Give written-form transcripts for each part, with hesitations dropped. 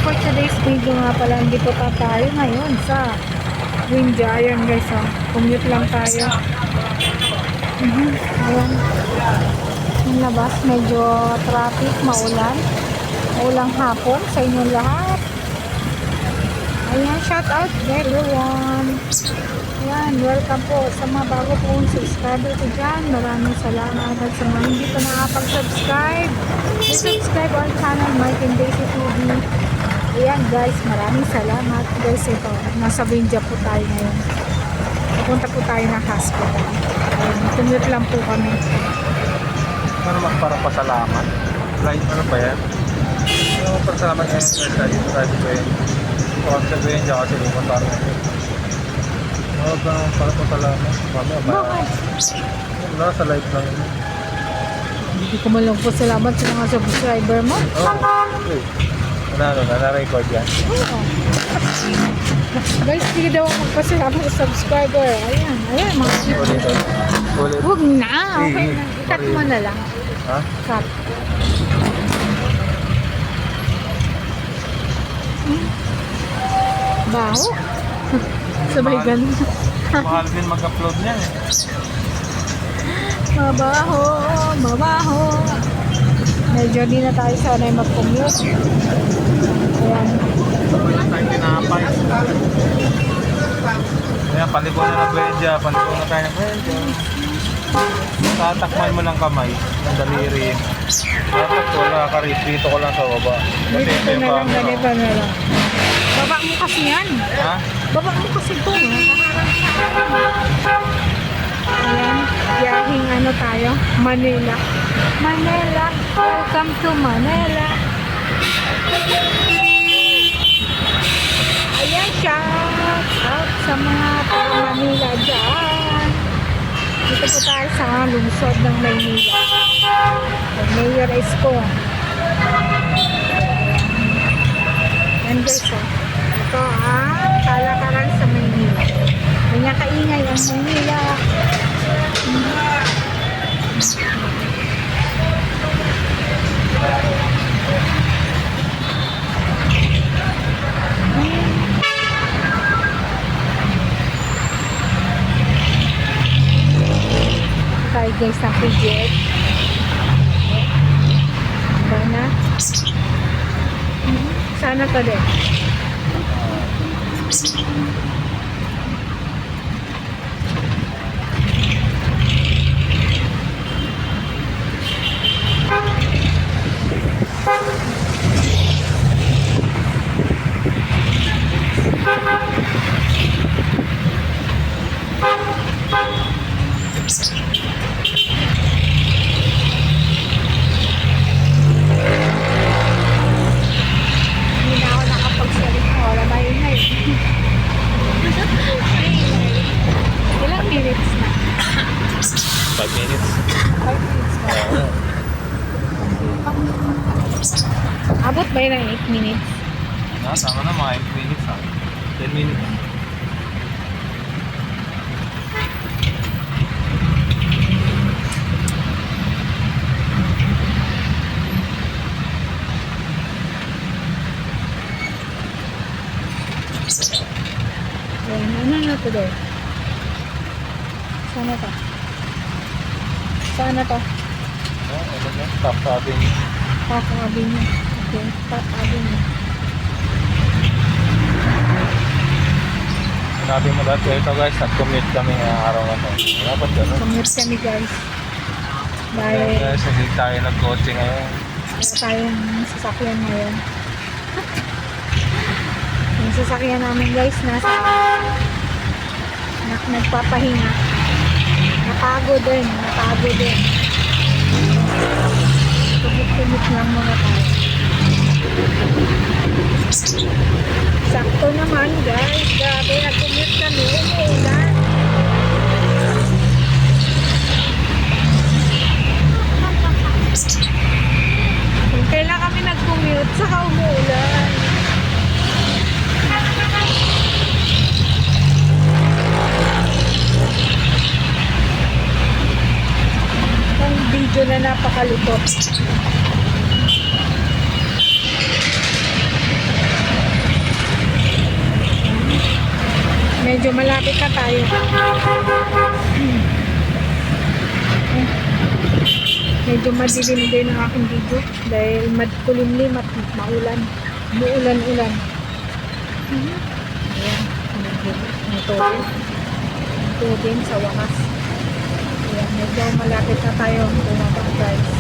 for today's video nga pala, hindi po tayo ngayon sa Windia. Ayan guys, oh. Commute lang tayo. Ayan. Yung labas, medyo traffic, maulan. Maulang hapon sa inyong lahat. Ayan, shout out everyone. Ayan, welcome po sa mga bago pong subscriber ko dyan. Maraming salamat. At sa mga hindi pa nakapag-subscribe, subscribe our channel, Mike and Daisy TV. Ayan guys, maraming salamat. Guys, ito, nasa Windia po tayo ngayon. Pupunta po tayo ng hospital. Ayan, commute lang po kami. Ano naman parang pasalamat? Like, ano ba yan? Ano pasalamat ngayon sa dito tayo ko yun. Kung sabihin dyan kasi pumunta rin ako. Ano ba naman parang pasalamat? Mamaya ba? Wala sa live lang yun. Hindi ko man lang po salamat sa mga subscriber mo. Okay. Na-record yan. Oo. Guys, hindi daw ako magpasalamat sa subscriber. Ayan, mga Ulit. huwag na, okay na. I-cut mo na lang. Ha? Cut. Baho. Sabay ganun. Mahal din mag-upload niyan eh. Mabaho. Medyo di na tayo sanay mag-commute. Ayan. Wala tayong tinapay. Ayan, paliko na ng Windia. Paliko na tayo ng Windia. Tatakman mo ng kamay. Ng daliri. Dapat wala ka rin. Dito ko lang sa baba. Ganito na lang, ganito na lang. Baba mo kasi yan. Ha? Baba mo kasi ito. Ayan, yahing ano tayo? Manila. Manila, welcome to Manila. Ayan, shout out sa mga taga Manila dyan. Dito po tayo sa lungsod ng Maynila. Mayor Isko. Ayan guys, oh. Ito ang kalakaran sa Maynila. Kanya kaingay ang Maynila. Tayo guys ng PGX. Ba na? Sana pa din. Hindi na ako nakapagsalita. Wala ba yun ngayon? Ilang minutes na? 5 minutes. 5 minutes na. Abot ba yun ng 8 minutes? Tama na mga 8 minutes ha. 10 minutes. Ayan, ano na to doon? Sana to? Sana to? Ano na? Top sabi niya. Kakabi niya. Okay, kakabi niya. Sinabi mo dati ito guys, nag-commute kami ngayong araw na to. Dapat gano'n. Commute kami guys. Dahil Dahil guys, hindi tayo nag-coach ngayon. wala tayong sasakyan ngayon. Yung sasakyan namin guys, nasa nagpapahinga. Napagod din. Tumit-tumit lang muna tayo. Sakto naman guys. Grabe, nag-commute kami. Umuulan. Kailan kami nag-commute, saka umuulan. video na napakalupot. Medyo malapit na tayo. Medyo madilim din ang aking video dahil kulimlim at maulan. Muulan-ulan. Ayan. Ito din sa wakas. Ayan. Medyo malapit na tayo bumaba guys.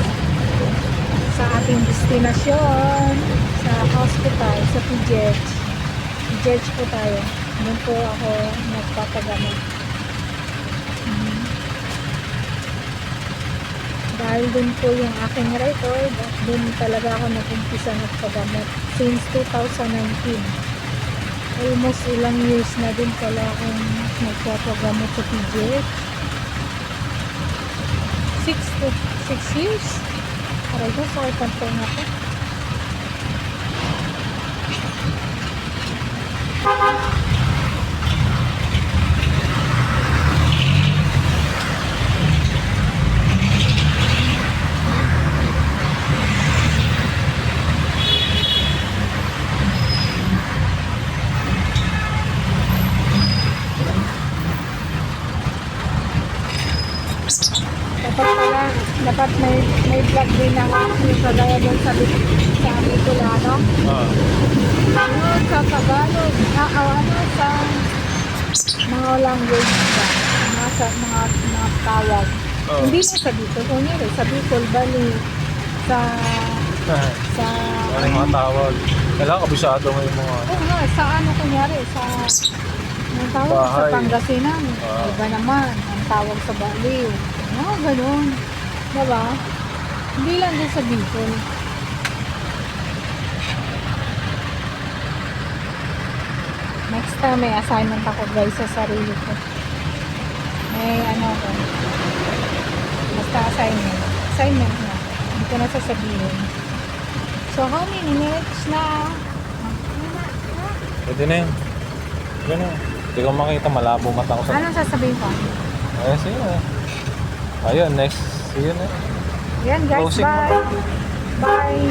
Sa ating destinasyon. Sa hospital. Sa PGH. PGH po tayo. Doon po ako nagpapagamot. Dahil dun po yung aking record at dun talaga ako nag-umpisa nagpagamot since 2019. Almost ilang years na din pala akong nagpapagamot sa PGH. 6 years. Aray ko, sakit ang po nga po. Dapat may vlog din ako yung kagaya doon sa Bicolano. Ano sa Tagalog, sa mga language ba? Mga tawag. Hindi na sa Bicol, kunyari sa Bicol, bali sa ano yung mga tawag? Kailangan kabisado mo yung mga oo nga, sa ano kunyari, sa ang tawag sa bahay. Pangasinan. Iba naman, ang tawag sa Baliw. Ganun. Diba? Hindi lang din sa Bicol. Next time may assignment ako guys sa sarili ko. May ano ko. Basta assignment. Assignment na. Hindi ko na sasabihin. So how many minutes na? Pwede na yun. Pwede na yun. Hindi ko makita, malabo mata ko sa... Anong sasabihin ko? Ayun, sige na. Ayun, next. See you next. Yan guys, Closing bye. mo. Bye.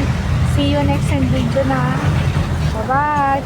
See you next video na. Bye-bye.